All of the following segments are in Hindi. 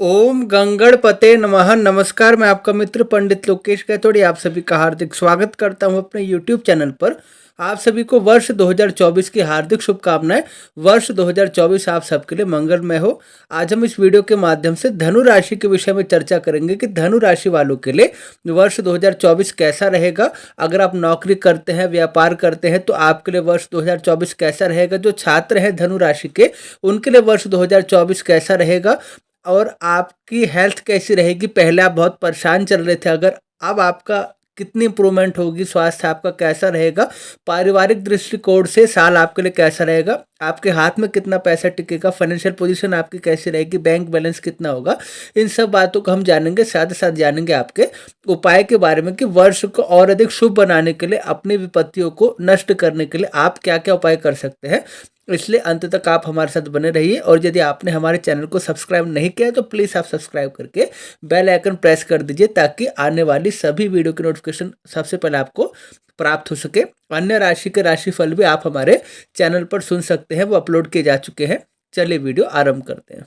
ओम गंगणपते नमः। नमस्कार, मैं आपका मित्र पंडित लोकेश कैथोड़ी आप सभी का हार्दिक स्वागत करता हूं अपने यूट्यूब चैनल पर। आप सभी को वर्ष 2024 की हार्दिक शुभकामनाएं। वर्ष 2024 आप सबके लिए मंगलमय हो। आज हम इस वीडियो के माध्यम से धनु राशि के विषय में चर्चा करेंगे कि धनु राशि वालों के लिए वर्ष 2024 कैसा रहेगा। अगर आप नौकरी करते हैं, व्यापार करते हैं, तो आपके लिए वर्ष 2024 कैसा रहेगा। जो छात्र हैं धनु राशि के, उनके लिए वर्ष 2024 कैसा रहेगा और आपकी हेल्थ कैसी रहेगी। पहले आप बहुत परेशान चल रहे थे, अगर अब आपका कितनी इंप्रूवमेंट होगी, स्वास्थ्य आपका कैसा रहेगा, पारिवारिक दृष्टिकोण से साल आपके लिए कैसा रहेगा, आपके हाथ में कितना पैसा टिकेगा, फाइनेंशियल पोजीशन आपकी कैसी रहेगी, बैंक बैलेंस कितना होगा। इन सब बातों को हम जानेंगे। साथ ही साथ जानेंगे आपके उपाय के बारे में कि वर्ष को और अधिक शुभ बनाने के लिए, अपनी विपत्तियों को नष्ट करने के लिए आप क्या क्या उपाय कर सकते हैं। इसलिए अंत तक आप हमारे साथ बने रहिए। और यदि आपने हमारे चैनल को सब्सक्राइब नहीं किया है तो प्लीज़ आप सब्सक्राइब करके बेल आइकन प्रेस कर दीजिए, ताकि आने वाली सभी वीडियो की नोटिफिकेशन सबसे पहले आपको प्राप्त हो सके। अन्य राशि के राशिफल भी आप हमारे चैनल पर सुन सकते हैं, वो अपलोड किए जा चुके हैं। चलिए वीडियो आरंभ करते हैं।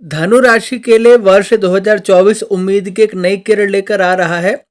धनु राशि के लिए वर्ष 2024 उम्मीद की एक नई किरण लेकर आ रहा है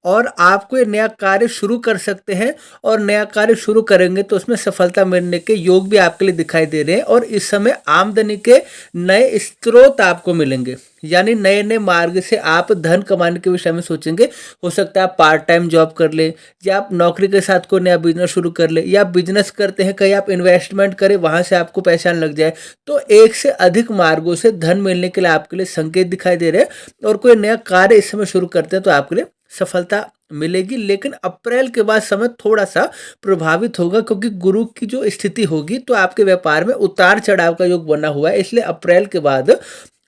और आपको ये नया कार्य शुरू कर सकते हैं। और नया कार्य शुरू करेंगे तो उसमें सफलता मिलने के योग भी आपके लिए दिखाई दे रहे हैं। और इस समय आमदनी के नए स्रोत आपको मिलेंगे, यानी नए नए मार्ग से आप धन कमाने के विषय में सोचेंगे। हो सकता है आप पार्ट टाइम जॉब कर ले, या आप नौकरी के साथ कोई नया बिजनेस शुरू कर ले, या आप बिजनेस करते हैं कहीं आप इन्वेस्टमेंट करें, वहां से आपको पहचान लग जाए। तो एक से अधिक मार्गों से धन मिलने के लिए आपके लिए संकेत दिखाई दे रहे हैं। और कोई नया कार्य इस समय शुरू करते हैं तो आपके लिए सफलता मिलेगी। लेकिन अप्रैल के बाद समय थोड़ा सा प्रभावित होगा, क्योंकि गुरु की जो स्थिति होगी तो आपके व्यापार में उतार चढ़ाव का योग बना हुआ है। इसलिए अप्रैल के बाद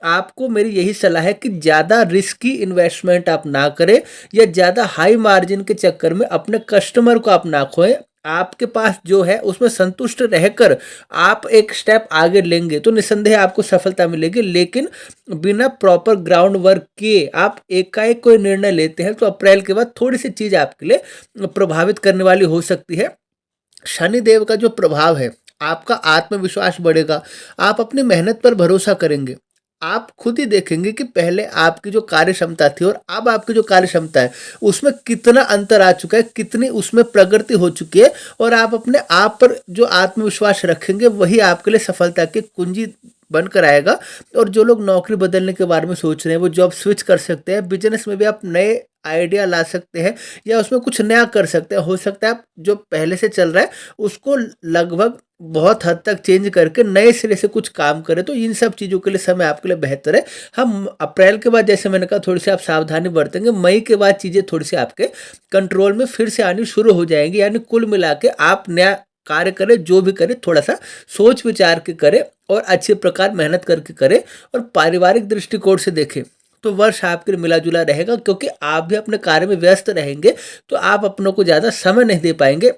आपको मेरी यही सलाह है कि ज़्यादा रिस्की इन्वेस्टमेंट आप ना करें, या ज़्यादा हाई मार्जिन के चक्कर में अपने कस्टमर को आप ना खोएं। आपके पास जो है उसमें संतुष्ट रहकर आप एक स्टेप आगे लेंगे तो निस्संदेह आपको सफलता मिलेगी। लेकिन बिना प्रॉपर ग्राउंड वर्क किए आप एकाएक कोई निर्णय लेते हैं तो अप्रैल के बाद थोड़ी सी चीज़ आपके लिए प्रभावित करने वाली हो सकती है। शनिदेव का जो प्रभाव है, आपका आत्मविश्वास बढ़ेगा, आप अपनी मेहनत पर भरोसा करेंगे। आप खुद ही देखेंगे कि पहले आपकी जो कार्य क्षमता थी और अब आपकी जो कार्य क्षमता है उसमें कितना अंतर आ चुका है, कितनी उसमें प्रगति हो चुकी है। और आप अपने आप पर जो आत्मविश्वास रखेंगे वही आपके लिए सफलता की कुंजी बनकर आएगा। और जो लोग नौकरी बदलने के बारे में सोच रहे हैं वो जॉब स्विच कर सकते हैं। बिजनेस में भी आप नए आइडिया ला सकते हैं या उसमें कुछ नया कर सकते हैं। हो सकता है आप जो पहले से चल रहा है उसको लगभग बहुत हद तक चेंज करके नए सिरे से कुछ काम करें। तो इन सब चीज़ों के लिए समय आपके लिए बेहतर है। हम अप्रैल के बाद, जैसे मैंने कहा, थोड़ी सी आप सावधानी बरतेंगे। मई के बाद चीज़ें थोड़ी सी आपके कंट्रोल में फिर से आनी शुरू हो जाएंगी। यानी कुल मिला के आप नया कार्य करें, जो भी करें थोड़ा सा सोच विचार के करें और अच्छे प्रकार मेहनत करके करें। और पारिवारिक दृष्टिकोण से देखें तो वर्ष आपके लिए मिला जुला रहेगा, क्योंकि आप भी अपने कार्य में व्यस्त रहेंगे तो आप अपनों को ज़्यादा समय नहीं दे पाएंगे।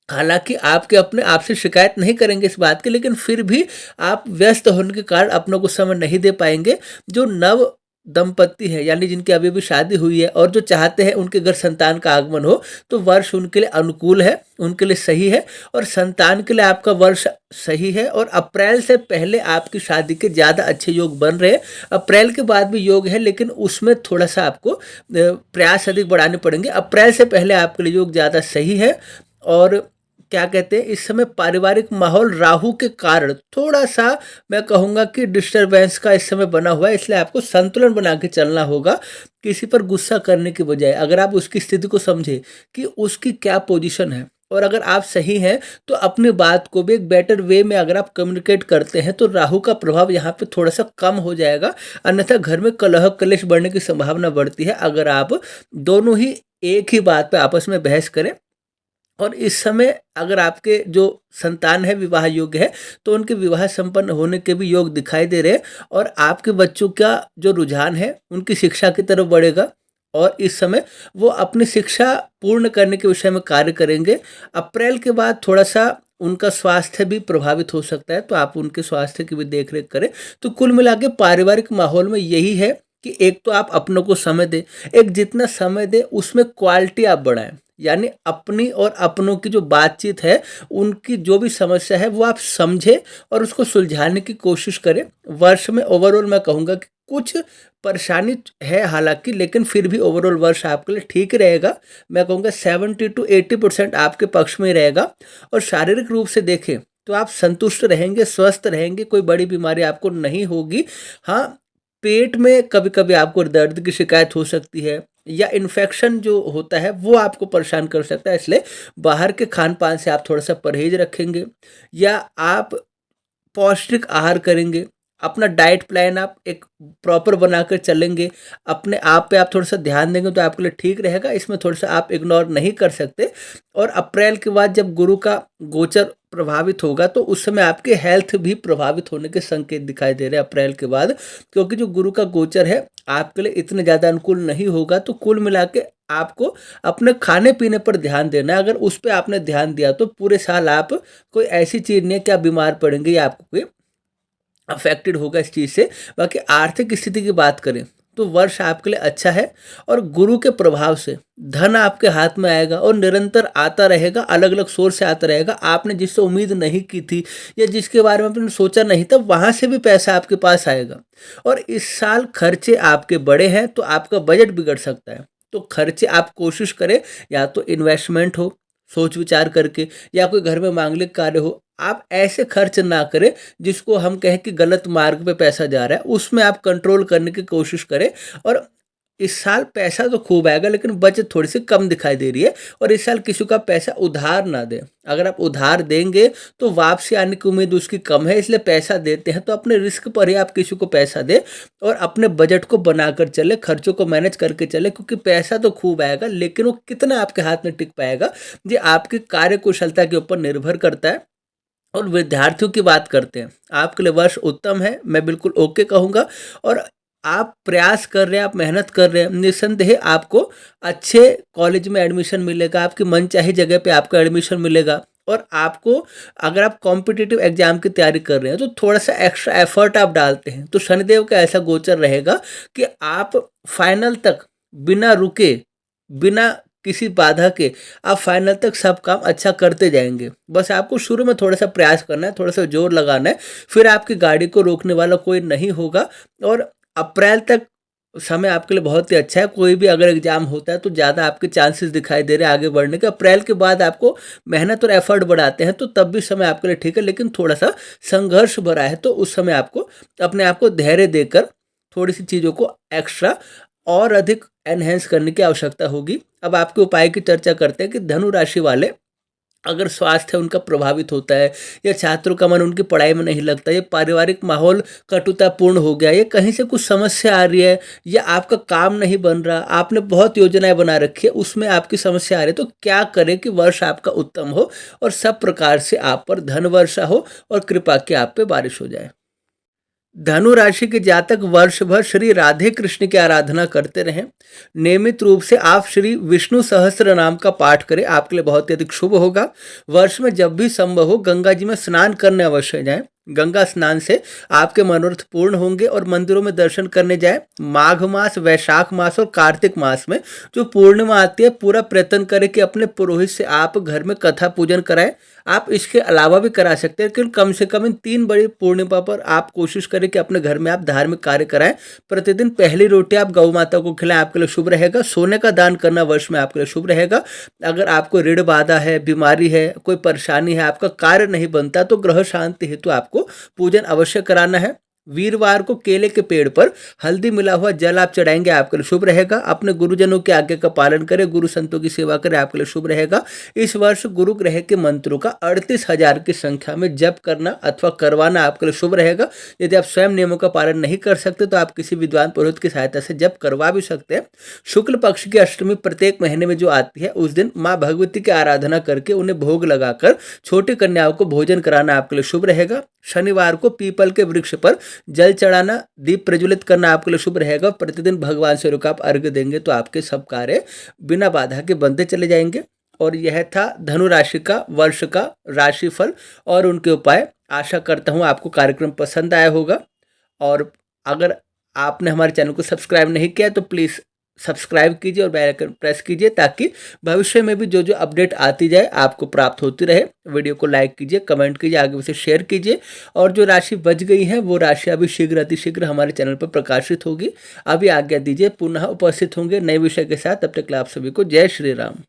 हालांकि आपके अपने आपसे शिकायत नहीं करेंगे इस बात की, लेकिन फिर भी आप व्यस्त होने के कारण अपनों को समय नहीं दे पाएंगे। जो नव दंपत्ति है, यानी जिनकी अभी भी शादी हुई है और जो चाहते हैं उनके घर संतान का आगमन हो, तो वर्ष उनके लिए अनुकूल है, उनके लिए सही है। और संतान के लिए आपका वर्ष सही है। और अप्रैल से पहले आपकी शादी के ज़्यादा अच्छे योग बन रहे हैं। अप्रैल के बाद भी योग है, लेकिन उसमें थोड़ा सा आपको प्रयास अधिक बढ़ाने पड़ेंगे। अप्रैल से पहले आपके लिए योग ज़्यादा सही है। और क्या कहते हैं, इस समय पारिवारिक माहौल राहु के कारण थोड़ा सा, मैं कहूँगा कि डिस्टरबेंस का इस समय बना हुआ है। इसलिए आपको संतुलन बना के चलना होगा। किसी पर गुस्सा करने के बजाय अगर आप उसकी स्थिति को समझे कि उसकी क्या पोजीशन है, और अगर आप सही हैं तो अपनी बात को भी एक बेटर वे में अगर आप कम्युनिकेट करते हैं तो राहु का प्रभाव यहाँ पे थोड़ा सा कम हो जाएगा। अन्यथा घर में कलह कलेश बढ़ने की संभावना बढ़ती है अगर आप दोनों ही एक ही बात पे आपस में बहस करें। और इस समय अगर आपके जो संतान है विवाह योग्य है तो उनके विवाह संपन्न होने के भी योग दिखाई दे रहे हैं। और आपके बच्चों का जो रुझान है उनकी शिक्षा की तरफ बढ़ेगा। और इस समय वो अपनी शिक्षा पूर्ण करने के विषय में कार्य करेंगे। अप्रैल के बाद थोड़ा सा उनका स्वास्थ्य भी प्रभावित हो सकता है, तो आप उनके स्वास्थ्य की भी देख रेख करें। तो कुल मिला के पारिवारिक माहौल में यही है कि एक तो आप अपनों को समय दें, एक जितना समय दें उसमें क्वालिटी आप बढ़ाएँ। यानी अपनी और अपनों की जो बातचीत है, उनकी जो भी समस्या है वो आप समझें और उसको सुलझाने की कोशिश करें। वर्ष में ओवरऑल मैं कहूँगा कि कुछ परेशानी है हालाँकि, लेकिन फिर भी ओवरऑल वर्ष आपके लिए ठीक रहेगा। मैं कहूँगा 70 टू 80% आपके पक्ष में ही रहेगा। और शारीरिक रूप से देखें तो आप संतुष्ट रहेंगे, स्वस्थ रहेंगे, कोई बड़ी बीमारी आपको नहीं होगी। हाँ, पेट में कभी-कभी आपको दर्द की शिकायत हो सकती है या इन्फेक्शन जो होता है वो आपको परेशान कर सकता है, इसलिए बाहर के खान-पान से आप थोड़ा-सा परहेज़ रखेंगे या आप पौष्टिक आहार करेंगे, अपना डाइट प्लान आप एक प्रॉपर बनाकर चलेंगे, अपने आप पे आप थोड़ा-सा ध्यान देंगे तो आपके लिए ठीक रहेगा। इसमें थोड़ा-सा आप इग्नोर नहीं कर सकते। और अप्रैल के बाद जब गुरु का गोचर प्रभावित होगा तो उस समय आपके हेल्थ भी प्रभावित होने के संकेत दिखाई दे रहे हैं अप्रैल के बाद, क्योंकि जो गुरु का गोचर है आपके लिए इतने ज़्यादा अनुकूल नहीं होगा। तो कुल मिला के आपको अपने खाने-पीने पर ध्यान देना है। अगर उस पे आपने ध्यान दिया तो पूरे साल आप कोई ऐसी चीज़ नहीं है कि आप बीमार पड़ेंगे या आपको कोई अफेक्टेड होगा इस चीज़ से। बाकी आर्थिक स्थिति की बात करें तो वर्ष आपके लिए अच्छा है और गुरु के प्रभाव से धन आपके हाथ में आएगा और निरंतर आता रहेगा, अलग-अलग सोर्स से आता रहेगा। आपने जिससे उम्मीद नहीं की थी या जिसके बारे में आपने सोचा नहीं था, वहाँ से भी पैसा आपके पास आएगा। और इस साल खर्चे आपके बड़े हैं तो आपका बजट बिगड़ सकता है। तो खर्चे आप कोशिश करें, या तो इन्वेस्टमेंट हो सोच विचार करके, या कोई घर में मांगलिक कार्य हो, आप ऐसे खर्च ना करें जिसको हम कहें कि गलत मार्ग पे पैसा जा रहा है, उसमें आप कंट्रोल करने की कोशिश करें। और इस साल पैसा तो खूब आएगा लेकिन बचत थोड़ी सी कम दिखाई दे रही है। और इस साल किसी का पैसा उधार ना दें। अगर आप उधार देंगे तो वापसी आने की उम्मीद उसकी कम है, इसलिए पैसा देते हैं तो अपने रिस्क पर ही आप किसी को पैसा दें और अपने बजट को बनाकर चले, खर्चों को मैनेज करके चले, क्योंकि पैसा तो खूब आएगा लेकिन वो कितना आपके हाथ में टिक पाएगा, ये आपकी कार्य कुशलता के ऊपर निर्भर करता है। और विद्यार्थियों की बात करते हैं, आपके लिए वर्ष उत्तम है, मैं बिल्कुल ओके कहूँगा। और आप प्रयास कर रहे हैं, आप मेहनत कर रहे हैं, निस्संदेह आपको अच्छे कॉलेज में एडमिशन मिलेगा, आपकी मनचाही जगह पे आपको एडमिशन मिलेगा। और आपको, अगर आप कॉम्पिटिटिव एग्जाम की तैयारी कर रहे हैं तो थोड़ा सा एक्स्ट्रा एफर्ट आप डालते हैं तो शनिदेव का ऐसा गोचर रहेगा कि आप फाइनल तक बिना रुके, बिना किसी बाधा के आप फाइनल तक सब काम अच्छा करते जाएंगे। बस आपको शुरू में थोड़ा सा प्रयास करना है, थोड़ा सा जोर लगाना है, फिर आपकी गाड़ी को रोकने वाला कोई नहीं होगा। और अप्रैल तक समय आपके लिए बहुत ही अच्छा है। कोई भी अगर एग्जाम होता है तो ज़्यादा आपके चांसेस दिखाई दे रहे हैं आगे बढ़ने के। अप्रैल के बाद आपको मेहनत और एफर्ट बढ़ाते हैं तो तब भी समय आपके लिए ठीक है, लेकिन थोड़ा सा संघर्ष भरा है तो उस समय आपको अपने आप को धैर्य देकर थोड़ी सी चीज़ों को एक्स्ट्रा और अधिक एनहेंस करने की आवश्यकता होगी। अब आपके उपाय की चर्चा करते हैं कि धनु राशि वाले, अगर स्वास्थ्य उनका प्रभावित होता है या छात्रों का मन उनकी पढ़ाई में नहीं लगता, ये पारिवारिक माहौल कटुतापूर्ण हो गया, ये कहीं से कुछ समस्या आ रही है या आपका काम नहीं बन रहा, आपने बहुत योजनाएं बना रखी है उसमें आपकी समस्या आ रही है, तो क्या करें कि वर्ष आपका उत्तम हो और सब प्रकार से आप पर धन वर्षा हो और कृपा की आप पे बारिश हो जाए। धनु राशि के जातक वर्ष भर श्री राधे कृष्ण की आराधना करते रहें। नियमित रूप से आप श्री विष्णु सहस्त्र नाम का पाठ करें, आपके लिए बहुत ही अधिक शुभ होगा। वर्ष में जब भी संभव हो गंगा जी में स्नान करने अवश्य जाएं। गंगा स्नान से आपके मनोरथ पूर्ण होंगे और मंदिरों में दर्शन करने जाएं। माघ मास, वैशाख मास और कार्तिक मास में जो पूर्णिमा आती है, पूरा प्रयत्न करें कि अपने पुरोहित से आप घर में कथा पूजन कराएं। आप इसके अलावा भी करा सकते हैं, लेकिन कम से कम इन 3 बड़ी पूर्णिमा पर आप कोशिश करें कि अपने घर में आप धार्मिक कार्य कराएं। प्रतिदिन पहली रोटी आप गौ माता को खिलाएं, आपके लिए शुभ रहेगा। सोने का दान करना वर्ष में आपके लिए शुभ रहेगा। अगर आपको ऋण बाधा है, बीमारी है, कोई परेशानी है, आपका कार्य नहीं बनता, तो ग्रह शांति हेतु आपको पूजन अवश्य कराना है। वीरवार को केले के पेड़ पर हल्दी मिला हुआ जल आप चढ़ाएंगे, आपके लिए शुभ रहेगा। अपने गुरुजनों की आज्ञा का पालन करें, गुरु संतों की सेवा करें, आपके लिए शुभ रहेगा। इस वर्ष गुरु ग्रह के मंत्रों का 38,000 की संख्या में जप करना अथवा करवाना आपके लिए शुभ रहेगा। यदि आप स्वयं नियमों का पालन नहीं कर सकते तो आप किसी विद्वान पुरोहित की सहायता से जप करवा भी सकते हैं। शुक्ल पक्ष की अष्टमी प्रत्येक महीने में जो आती है, उस दिन माँ भगवती की आराधना करके उन्हें भोग लगाकर छोटी कन्याओं को भोजन कराना आपके लिए शुभ रहेगा। शनिवार को पीपल के वृक्ष पर जल चढ़ाना, दीप प्रज्वलित करना आपके लिए शुभ रहेगा। प्रतिदिन भगवान सूर्य को आप अर्घ्य देंगे तो आपके सब कार्य बिना बाधा के बनते चले जाएंगे। और यह था धनु राशि का वर्ष का राशिफल और उनके उपाय। आशा करता हूँ आपको कार्यक्रम पसंद आया होगा। और अगर आपने हमारे चैनल को सब्सक्राइब नहीं किया तो प्लीज़ सब्सक्राइब कीजिए और बेल आइकन प्रेस कीजिए, ताकि भविष्य में भी जो जो अपडेट आती जाए आपको प्राप्त होती रहे। वीडियो को लाइक कीजिए, कमेंट कीजिए, आगे उसे शेयर कीजिए, और जो राशि बच गई है वो राशि अभी शीघ्र अतिशीघ्र हमारे चैनल पर प्रकाशित होगी। अभी आज्ञा दीजिए, पुनः उपस्थित होंगे नए विषय के साथ। तब तक के लिए आप सभी को जय श्री राम।